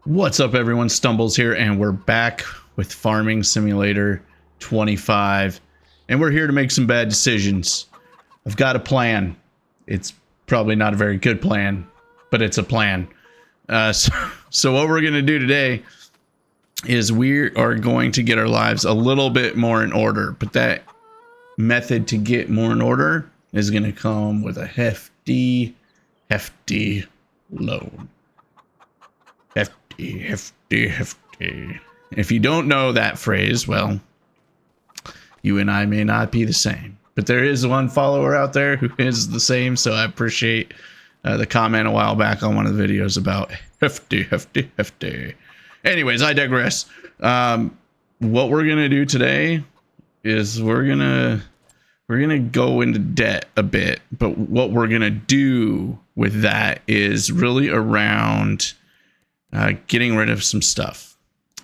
What's up, everyone? Stumblzz here, and we're back with Farming Simulator 25, and we're here to make some bad decisions. I've got a plan. It's probably not a very good plan, but it's a plan. So what we're going to do today is we are going to get our lives a little bit more in order, but that method to get more in order is going to come with a hefty loan. Hefty. If you don't know that phrase, well, you and I may not be the same. But there is one follower out there who is the same, so I appreciate the comment a while back on one of the videos about hefty. Anyways, I digress. What we're gonna do today is we're gonna go into debt a bit, but what we're gonna do with that is really around getting rid of some stuff.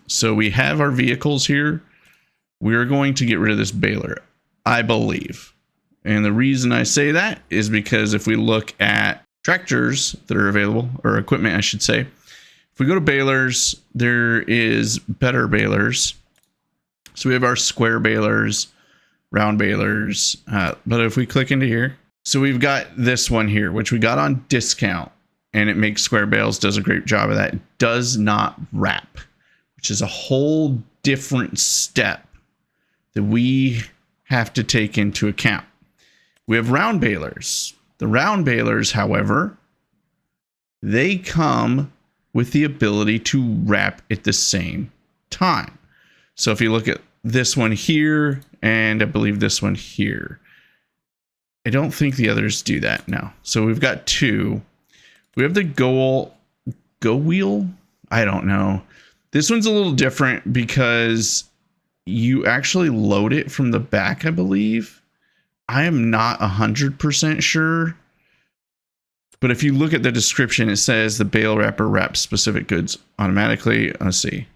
So we have our vehicles here. We're going to get rid of this baler, I believe. And the reason I say that is because if we look at tractors that are available, or equipment, I should say, if we go to balers, there is better balers. So we have our square balers, round balers. But if we click into here, so we've got this one here, which we got on discount. And it makes square bales, does a great job of that. It does not wrap, which is a whole different step that we have to take into account. We have round balers. The round balers, however, they come with the ability to wrap at the same time. So if you look at this one here, and I believe this one here, I don't think the others do that now. So we've got two. We have the go wheel. I don't know. This one's a little different because you actually load it from the back, I believe. I am not 100% sure. But if you look at the description, it says the bale wrapper wraps specific goods automatically. Let's see.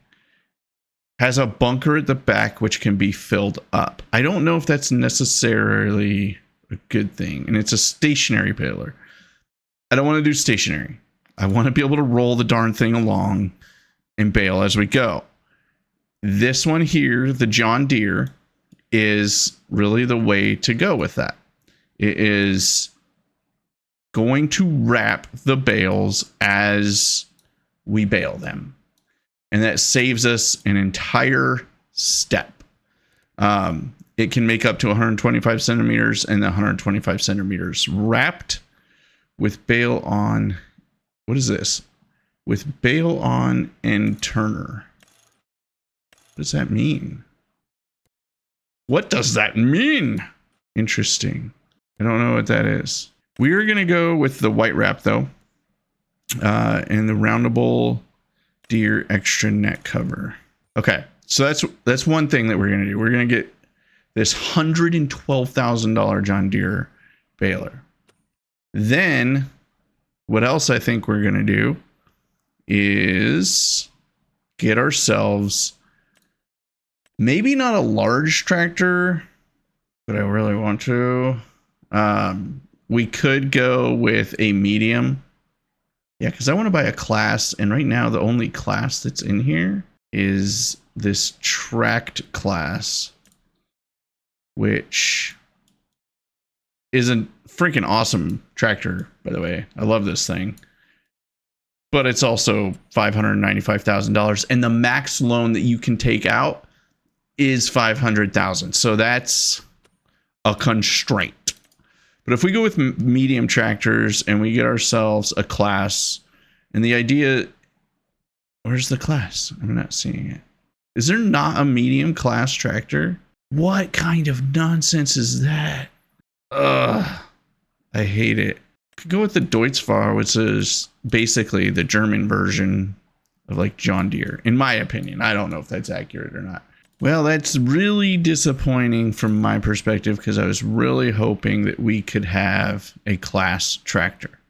Has a bunker at the back which can be filled up. I don't know if that's necessarily a good thing. And it's a stationary baler. I don't want to do stationary. I want to be able to roll the darn thing along and bale as we go. This one here, the John Deere, is really the way to go with that. It is going to wrap the bales as we bale them. And that saves us an entire step. It can make up to 125 centimeters, and the 125 centimeters wrapped with bale on, what is this? With bale on and turner. What does that mean? What does that mean? Interesting. I don't know what that is. We're going to go with the white wrap though. And the roundable Deere extra neck cover. Okay. So that's one thing that we're going to do. We're going to get this $112,000 John Deere baler. Then, what else I think we're going to do is get ourselves maybe not a large tractor, but I really want to. We could go with a medium. Yeah, because I want to buy a class. And right now, the only class that's in here is this tracked class, which is a freaking awesome tractor, by the way. I love this thing. But it's also $595,000. And the max loan that you can take out is $500,000. So that's a constraint. But if we go with medium tractors and we get ourselves a class, and the idea, where's the class? I'm not seeing it. Is there not a medium class tractor? What kind of nonsense is that? Ugh, I hate it. Could go with the Deutzfahr, which is basically the German version of like John Deere, in my opinion. I don't know if that's accurate or not. Well, that's really disappointing from my perspective because I was really hoping that we could have a class tractor.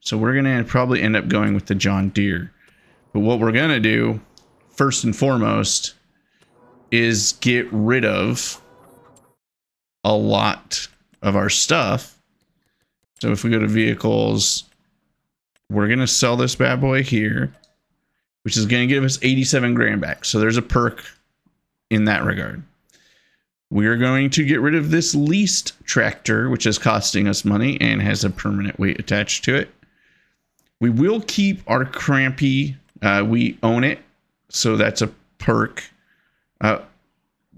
So we're going to probably end up going with the John Deere. But what we're going to do, first and foremost, is get rid of a lot of our stuff. So if we go to vehicles, we're going to sell this bad boy here. which is going to give us 87 grand back. So there's a perk in that regard. We are going to get rid of this leased tractor, which is costing us money and has a permanent weight attached to it. We will keep our crampy. We own it, so that's a perk.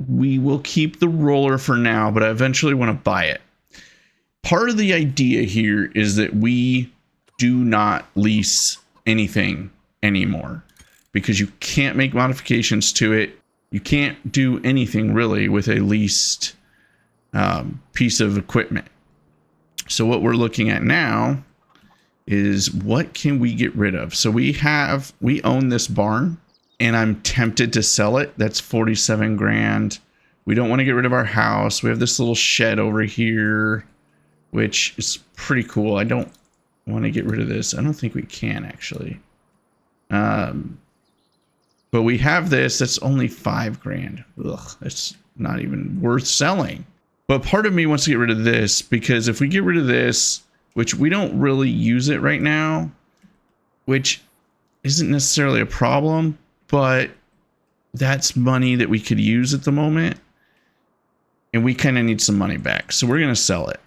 We will keep the roller for now, but I eventually want to buy it. Part of the idea here is that we do not lease anything anymore because you can't make modifications to it. You can't do anything really with a leased piece of equipment. So what we're looking at now is what can we get rid of? So we own this barn and I'm tempted to sell it. That's 47 grand. We don't want to get rid of our house. We have this little shed over here, which is pretty cool. I don't want to get rid of this. I don't think we can actually. But we have this. That's only 5 grand. Ugh, that's not even worth selling. But part of me wants to get rid of this because if we get rid of this, which we don't really use it right now, which isn't necessarily a problem, but that's money that we could use at the moment. And we kind of need some money back. So we're going to sell it.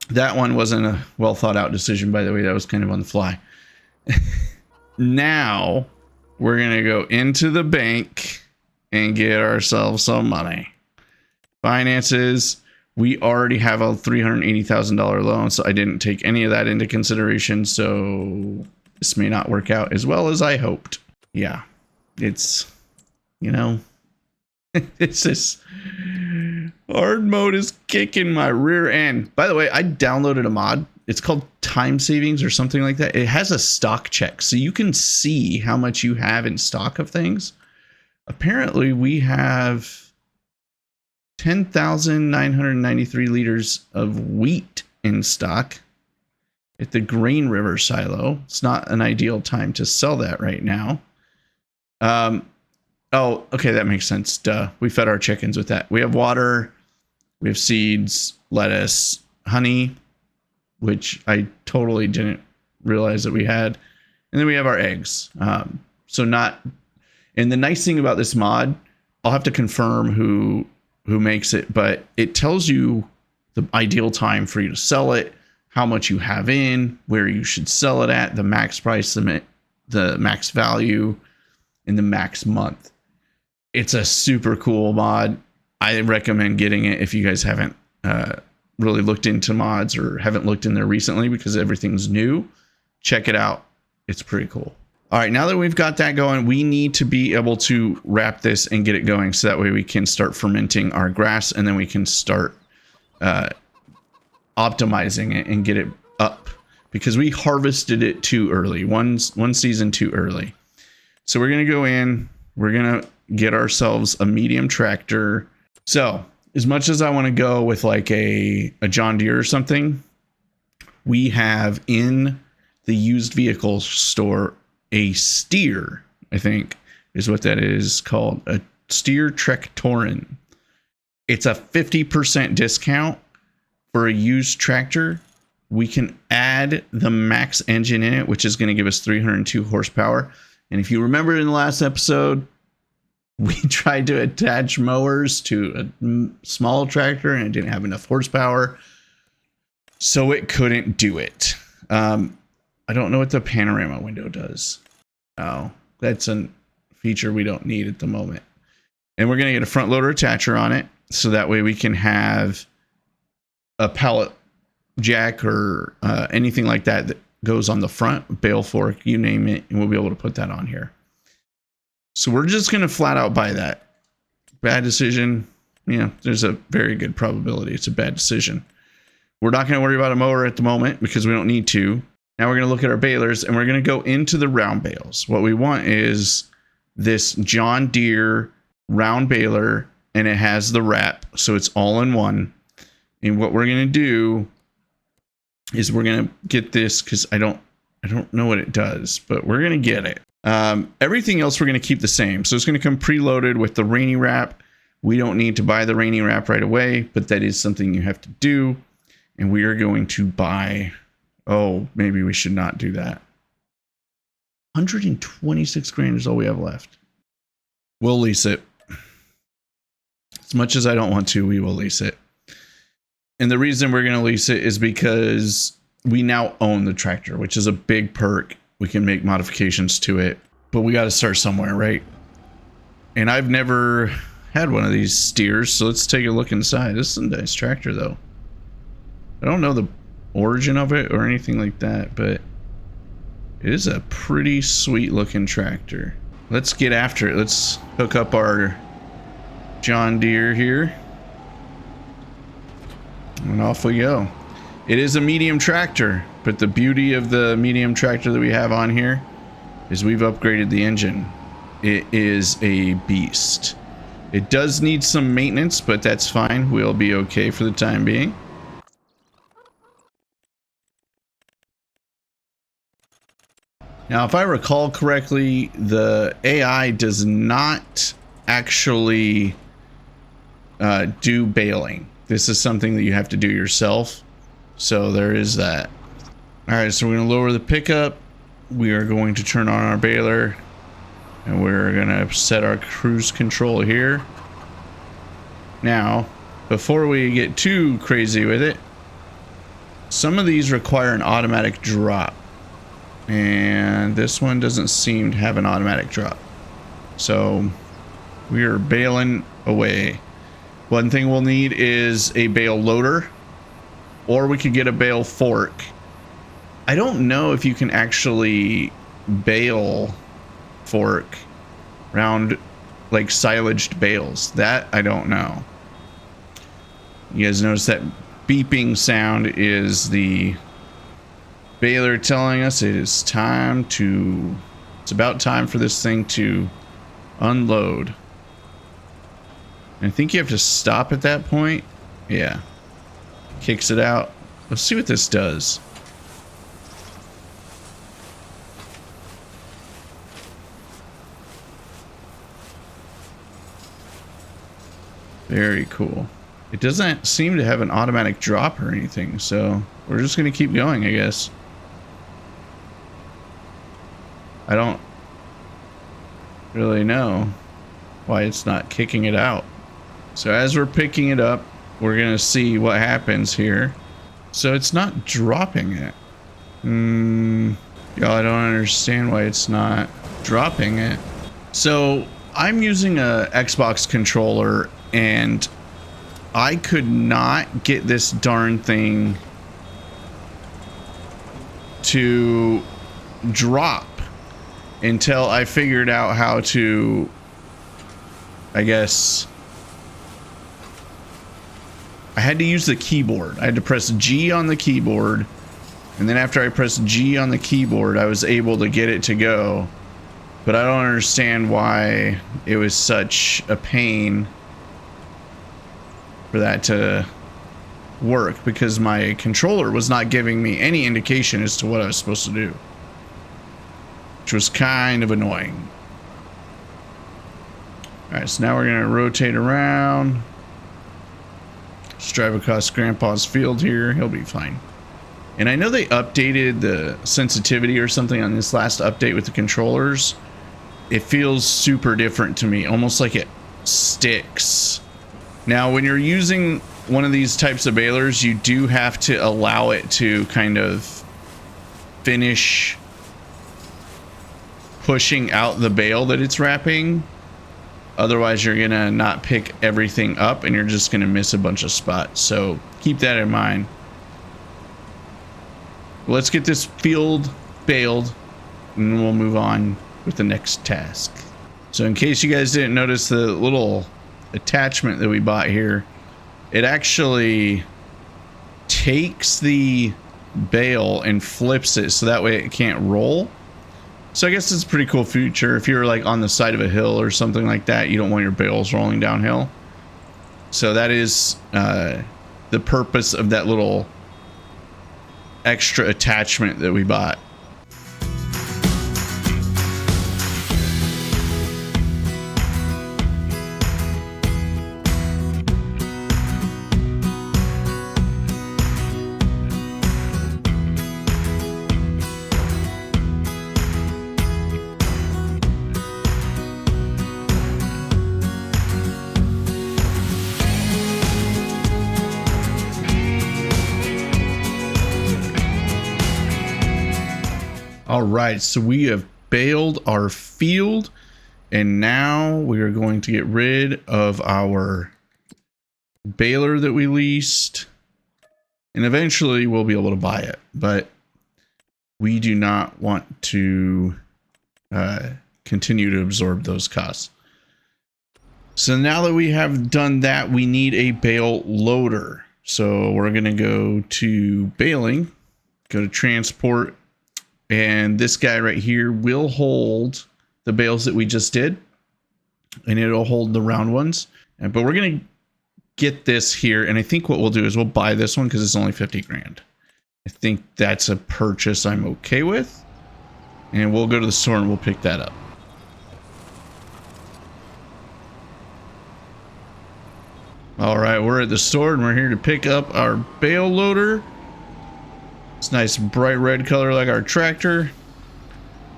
That one wasn't a well thought out decision, by the way. That was kind of on the fly. Now we're going to go into the bank and get ourselves some money. Finances. We already have a $380,000 loan, so I didn't take any of that into consideration. So this may not work out as well as I hoped. Yeah, it's, you know, it's this hard mode is kicking my rear end. By the way, I downloaded a mod. It's called Time Savings or something like that. It has a stock check, so you can see how much you have in stock of things. Apparently, we have 10,993 liters of wheat in stock at the Grain River silo. It's not an ideal time to sell that right now. Oh, okay, that makes sense. Duh. We fed our chickens with that. We have water, we have seeds, lettuce, honey, which I totally didn't realize that we had. And then we have our eggs. And the nice thing about this mod, I'll have to confirm who makes it, but it tells you the ideal time for you to sell it, how much you have in, where you should sell it at, the max price, the max value, and the max month. It's a super cool mod. I recommend getting it if you guys haven't really looked into mods or haven't looked in there recently because everything's new. Check it out. It's pretty cool. All right, now that we've got that going, we need to be able to wrap this and get it going so that way we can start fermenting our grass and then we can start optimizing it and get it up because we harvested it too early, one season too early. So we're going to go in, we're going to get ourselves a medium tractor. So as much as I want to go with like a John Deere or something, we have in the used vehicle store a steer, I think is what that is called, a steer Trectorin. It's a 50% discount for a used tractor. We can add the max engine in it, which is going to give us 302 horsepower. And if you remember in the last episode, we tried to attach mowers to a small tractor and it didn't have enough horsepower, so it couldn't do it. I don't know what the panorama window does. Oh, that's a feature we don't need at the moment. And we're going to get a front loader attacher on it, so that way we can have a pallet jack or anything like that that goes on the front, bale fork, you name it, and we'll be able to put that on here. So we're just going to flat out buy that. Bad decision. Yeah, there's a very good probability it's a bad decision. We're not going to worry about a mower at the moment because we don't need to. Now we're going to look at our balers and we're going to go into the round bales. What we want is this John Deere round baler, and it has the wrap, so it's all in one. And what we're going to do is we're going to get this because I don't know what it does, but we're going to get it. Everything else we're going to keep the same. So it's going to come preloaded with the rainy wrap. We don't need to buy the rainy wrap right away, but that is something you have to do. And we are going to buy, oh, maybe we should not do that. 126 grand is all we have left. We'll lease it. As much as I don't want to, we will lease it. And the reason we're going to lease it is because we now own the tractor, which is a big perk. We can make modifications to it, but we got to start somewhere, right? And I've never had one of these steers, so let's take a look inside. This is a nice tractor, though. I don't know the origin of it or anything like that, but it is a pretty sweet looking tractor. Let's get after it. Let's hook up our John Deere here. And off we go. It is a medium tractor, but the beauty of the medium tractor that we have on here is we've upgraded the engine. It is a beast. It does need some maintenance, but that's fine. We'll be okay for the time being. Now, if I recall correctly, the AI does not actually do baling. This is something that you have to do yourself. So there is that. All right, so we're going to lower the pickup. We are going to turn on our baler. And we're going to set our cruise control here. Now, before we get too crazy with it, some of these require an automatic drop. And this one doesn't seem to have an automatic drop. So we are baling away. One thing we'll need is a bale loader, or we could get a bale fork. I don't know if you can actually bale fork around like silaged bales. That I don't know. You guys notice that beeping sound is the baler telling us it is time to, it's about time for this thing to unload. And I think you have to stop at that point. Yeah. Kicks it out. Let's see what this does. Very cool. It doesn't seem to have an automatic drop or anything, so we're just going to keep going, I guess. I don't really know why it's not kicking it out. So as we're picking it up, we're going to see what happens here. So it's not dropping it. Y'all, I don't understand why it's not dropping it. So I'm using a Xbox controller and I could not get this darn thing to drop until I figured out how to, I guess, I had to use the keyboard. I had to press G on the keyboard, and then after I pressed G on the keyboard, I was able to get it to go. But I don't understand why it was such a pain for that to work, because my controller was not giving me any indication as to what I was supposed to do, which was kind of annoying. Alright, so now we're going to rotate around. Just drive across Grandpa's field here. He'll be fine. And I know they updated the sensitivity or something on this last update with the controllers. It feels super different to me, almost like it sticks. Now, when you're using one of these types of balers, you do have to allow it to kind of finish pushing out the bale that it's wrapping. Otherwise, you're going to not pick everything up and you're just going to miss a bunch of spots. So keep that in mind. Let's get this field baled and then we'll move on with the next task. So in case you guys didn't notice the little attachment that we bought here, it actually takes the bale and flips it so that way it can't roll. So I guess it's a pretty cool feature. If you're like on the side of a hill or something like that, you don't want your bales rolling downhill. So that is the purpose of that little extra attachment that we bought. All right, so we have baled our field, and now we are going to get rid of our baler that we leased, and eventually we'll be able to buy it, but we do not want to continue to absorb those costs. So now that we have done that, we need a bale loader. So we're going to go to baling, go to transport, and this guy right here will hold the bales that we just did, and it'll hold the round ones. But we're going to get this here, and I think what we'll do is we'll buy this one because it's only 50 grand. I think that's a purchase I'm okay with, and we'll go to the store and we'll pick that up. All right, we're at the store and we're here to pick up our bale loader. It's nice bright red color like our tractor.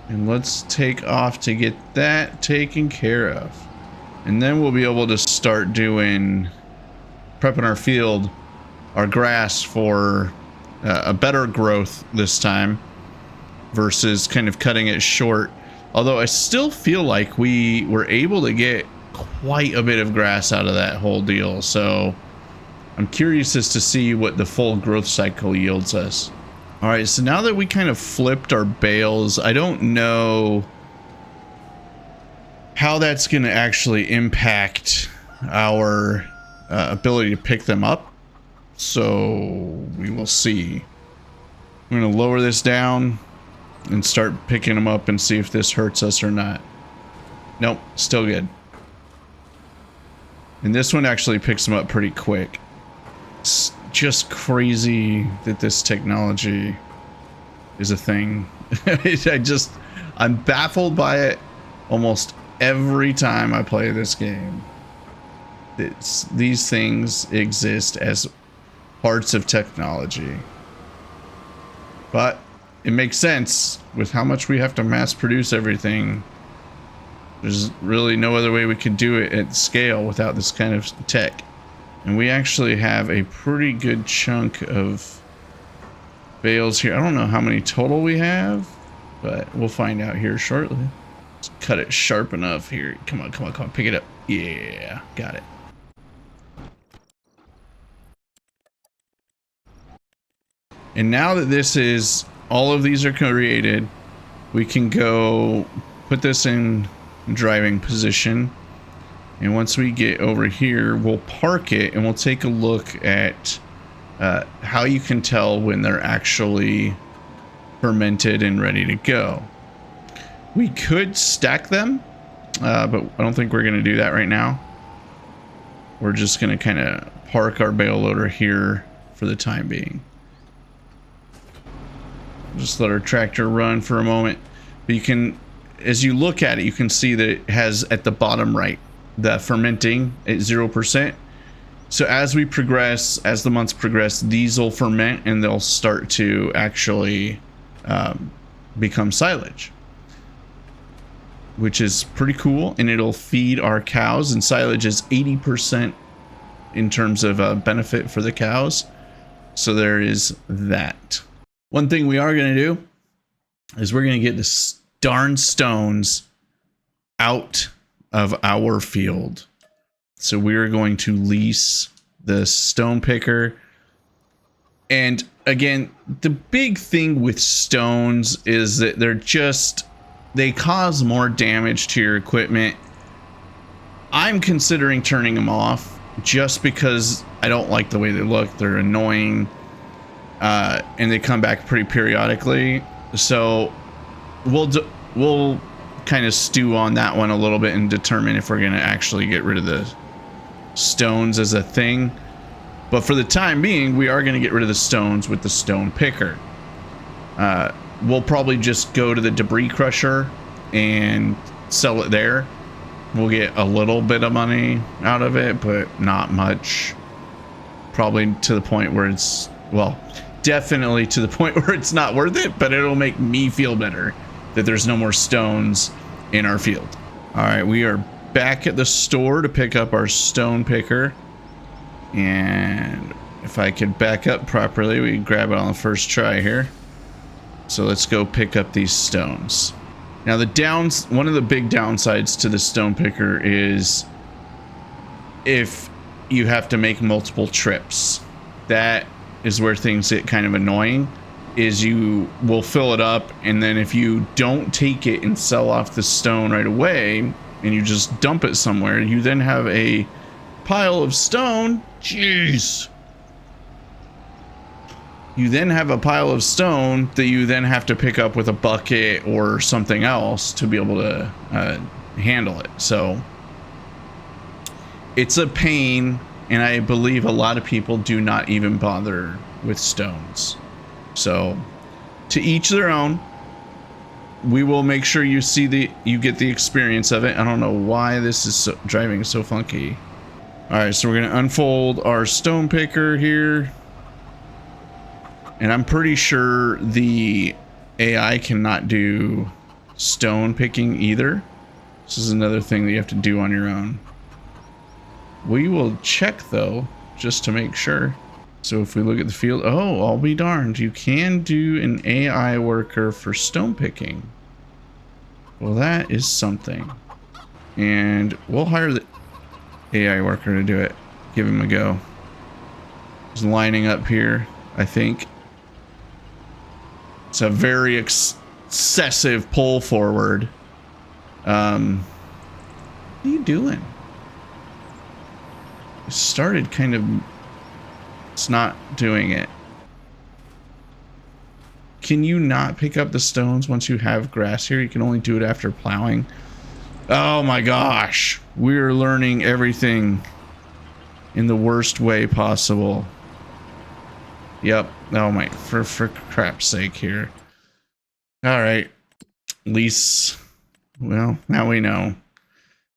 And let's take off to get that taken care of. And then we'll be able to start doing, prepping our field, our grass for a better growth this time versus kind of cutting it short. Although I still feel like we were able to get quite a bit of grass out of that whole deal. So I'm curious as to see what the full growth cycle yields us. All right, so now that we kind of flipped our bales, I don't know how that's going to actually impact our ability to pick them up. So we will see. I'm going to lower this down and start picking them up and see if this hurts us or not. Nope, still good. And this one actually picks them up pretty quick. It's just crazy that this technology is a thing. I'm baffled by it almost every time I play this game. These things exist as parts of technology. But it makes sense with how much we have to mass produce everything. There's really no other way we could do it at scale without this kind of tech. And we actually have a pretty good chunk of bales here. I don't know how many total we have, but we'll find out here shortly. Let's cut it sharp enough here. Come on, come on, come on. Pick it up. Yeah, got it. And now that this is, all of these are created, we can go put this in driving position. And once we get over here, we'll park it and we'll take a look at how you can tell when they're actually fermented and ready to go. We could stack them, but I don't think we're going to do that right now. We're just going to kind of park our bale loader here for the time being. Just let our tractor run for a moment. But you can, as you look at it, you can see that it has at the bottom right the fermenting at 0%. So as we progress, as the months progress, these will ferment and they'll start to actually become silage, which is pretty cool. And it'll feed our cows, and silage is 80% in terms of benefit for the cows. So there is that. One thing we are going to do is we're going to get the darn stones out of our field. So we're going to lease the stone picker. And again, the big thing with stones is that they cause more damage to your equipment. I'm considering turning them off just because I don't like the way they look. They're annoying. And they come back pretty periodically. So we'll kind of stew on that one a little bit and determine if we're going to actually get rid of the stones as a thing. But for the time being, we are going to get rid of the stones with the stone picker. We'll probably just go to the debris crusher and sell it there. We'll get a little bit of money out of it, but not much. Probably to the point where it's, well, definitely to the point where it's not worth it, but it'll make me feel better that there's no more stones in our field. All right, we are back at the store to pick up our stone picker. And if I could back up properly, we can grab it on the first try here. So let's go pick up these stones. Now one of the big downsides to the stone picker is if you have to make multiple trips. That is where things get kind of annoying, is you will fill it up, and then if you don't take it and sell off the stone right away, and you just dump it somewhere, you then have a pile of stone. Jeez. You then have a pile of stone that you then have to pick up with a bucket or something else to be able to handle it. So it's a pain, and I believe a lot of people do not even bother with stones. So to each their own. We will make sure you get the experience of it. I don't know why this is driving so funky. All right, so we're gonna unfold our stone picker here. And I'm pretty sure the AI cannot do stone picking either. This is another thing that you have to do on your own. We will check though, just to make sure. So if we look at the field, oh, I'll be darned. You can do an AI worker for stone picking. Well, that is something. And we'll hire the AI worker to do it. Give him a go. He's lining up here, I think. It's a very excessive pull forward. What are you doing? It started kind of... It's not doing it. Can you not pick up the stones once you have grass here? You can only do it after plowing. Oh my gosh. We're learning everything in the worst way possible. Yep. Oh my, for crap's sake here. All right. At least, well, now we know.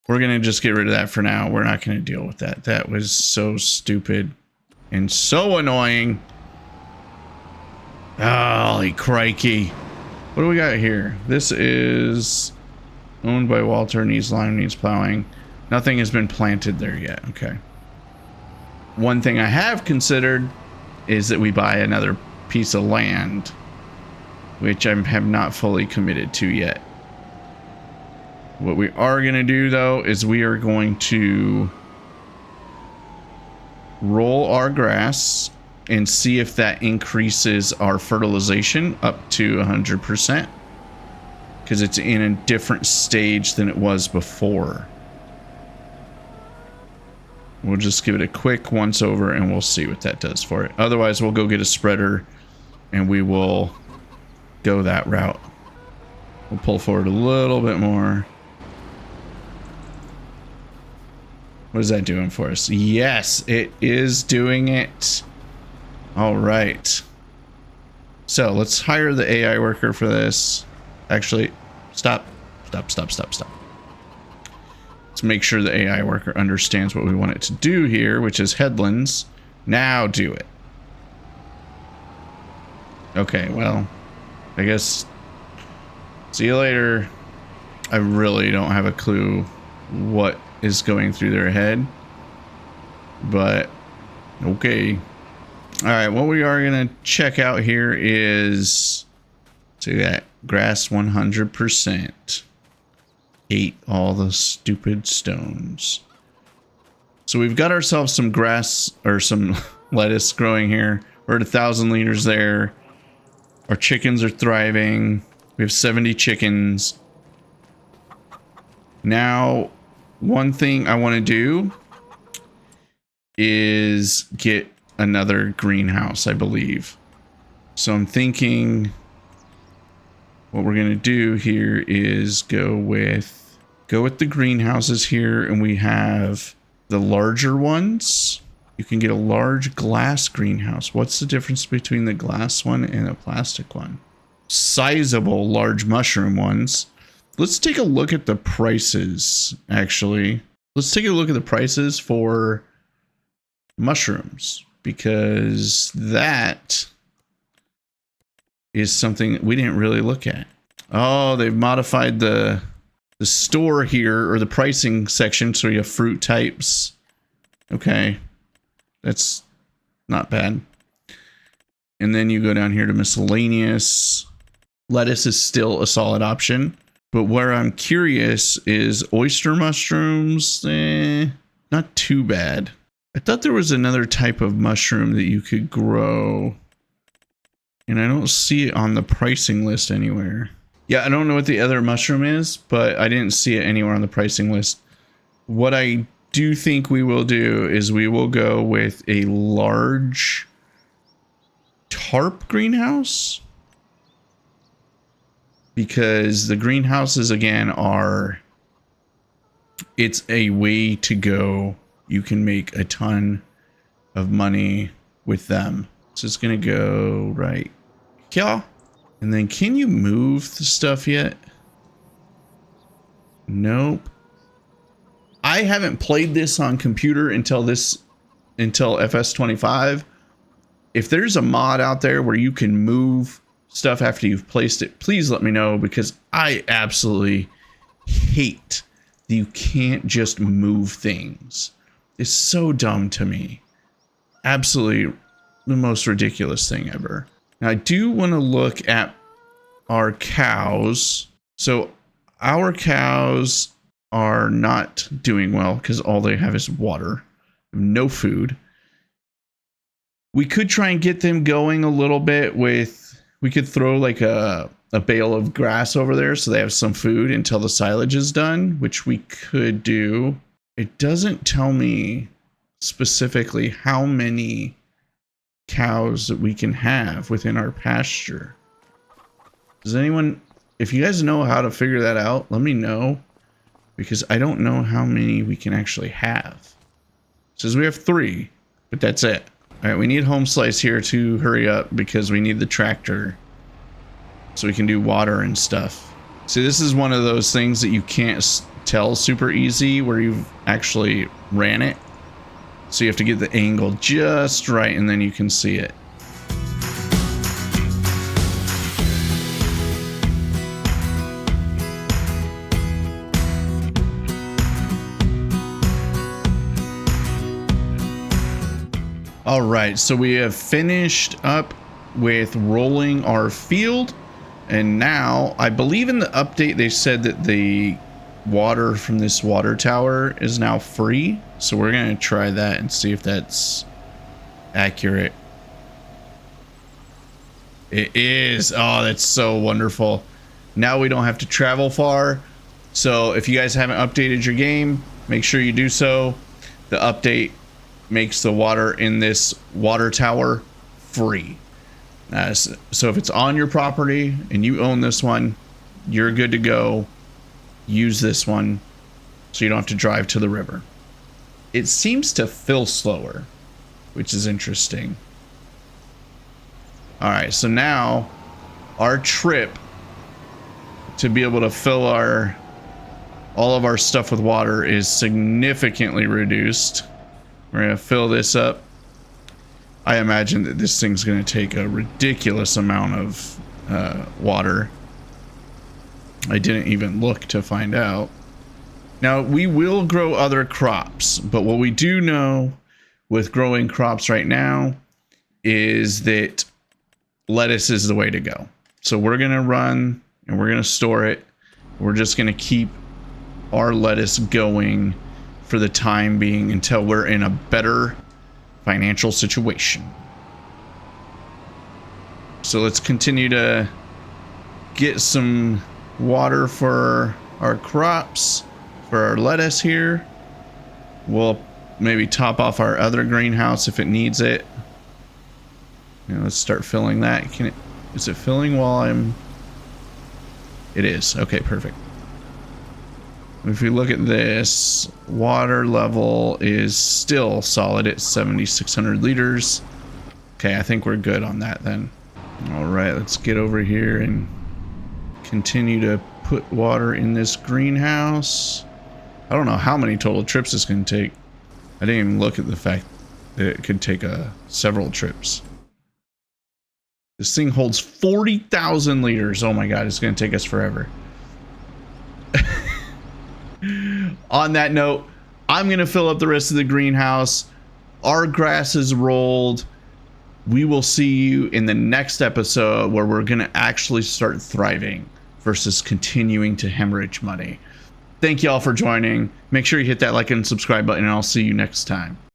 We're going to just get rid of that for now. We're not going to deal with that. That was so stupid and so annoying. Holy crikey. What do we got here? This is owned by Walter, needs lime, needs plowing. Nothing has been planted there yet. Okay. One thing I have considered is that we buy another piece of land, which I have not fully committed to yet. What we are going to do though is we are going to roll our grass and see if that increases our fertilization up to 100%, because it's in a different stage than it was before. We'll just give it a quick once over and we'll see what that does for it. Otherwise, we'll go get a spreader and we will go that route. We'll pull forward a little bit more. What is that doing for us? Yes, it is doing it. All right. So let's hire the AI worker for this. Actually, stop. Let's make sure the AI worker understands what we want it to do here, which is headlands. Now do it. Okay, well, I guess see you later. I really don't have a clue what is going through their head, but okay. All right, what we are gonna check out here is, see that grass 100%. Ate all the stupid stones. So we've got ourselves some grass or some lettuce growing here. We're at 1,000 liters there. Our chickens are thriving. We have 70 chickens. Now, one thing I want to do is get another greenhouse, I believe. So I'm thinking what we're going to do here is go with the greenhouses here, and we have the larger ones. You can get a large glass greenhouse. What's the difference between the glass one and a plastic one? Sizable large mushroom ones. Let's take a look at the prices, actually. Let's take a look at the prices for mushrooms, because that is something we didn't really look at. Oh, they've modified the store here, or the pricing section, so you have fruit types. Okay, that's not bad. And then you go down here to miscellaneous. lettuce is still a solid option. But where I'm curious is oyster mushrooms. Not too bad. I thought there was another type of mushroom that you could grow, and I don't see it on the pricing list anywhere. Yeah, I don't know what the other mushroom is, but I didn't see it anywhere on the pricing list. What I do think we will do is we will go with a large tarp greenhouse, because the greenhouses again it's a way to go. You can make a ton of money with them. So it's gonna go right here. And then can you move the stuff yet? Nope. I haven't played this on computer until FS25. If there's a mod out there where you can move stuff after you've placed it, please let me know, because I absolutely hate that you can't just move things. It's so dumb to me. Absolutely the most ridiculous thing ever. Now, I do want to look at our cows. So our cows are not doing well because all they have is water, no food. We could try and get them going a little bit with, we could throw like a bale of grass over there so they have some food until the silage is done, which we could do. It doesn't tell me specifically how many cows that we can have within our pasture. Does anyone, if you guys know how to figure that out, let me know, because I don't know how many we can actually have. It says we have 3, but that's it. All right, we need home slice here to hurry up because we need the tractor so we can do water and stuff. See, this is one of those things that you can't tell super easy where you've actually ran it. So you have to get the angle just right, and then you can see it. All right, so we have finished up with rolling our field, and now I believe in the update they said that the water from this water tower is now free, so we're gonna try that and see if that's accurate. It is. Oh, that's so wonderful. Now we don't have to travel far. So if you guys haven't updated your game, make sure you do so. The update makes the water in this water tower free. So if it's on your property and you own this one, you're good to go. Use this one so you don't have to drive to the river. It seems to fill slower, which is interesting. All right, so now our trip to be able to fill all of our stuff with water is significantly reduced. We're gonna fill this up. I imagine that this thing's gonna take a ridiculous amount of water. I didn't even look to find out. Now, we will grow other crops, but what we do know with growing crops right now is that lettuce is the way to go. So we're gonna run and we're gonna store it. We're just gonna keep our lettuce going for the time being until we're in a better financial situation. So let's continue to get some water for our crops, for our lettuce here. We'll maybe top off our other greenhouse if it needs it. Let's start filling that. Is it filling while it is. Okay, perfect. If we look at this, water level is still solid at 7,600 liters. Okay, I think we're good on that then. All right, let's get over here and continue to put water in this greenhouse. I don't know how many total trips this can take. I didn't even look at the fact that it could take several trips. This thing holds 40,000 liters. Oh my god, it's going to take us forever. On that note, I'm going to fill up the rest of the greenhouse. Our grass is rolled. we will see you in the next episode where we're going to actually start thriving versus continuing to hemorrhage money. Thank you all for joining. Make sure you hit that like and subscribe button, and I'll see you next time.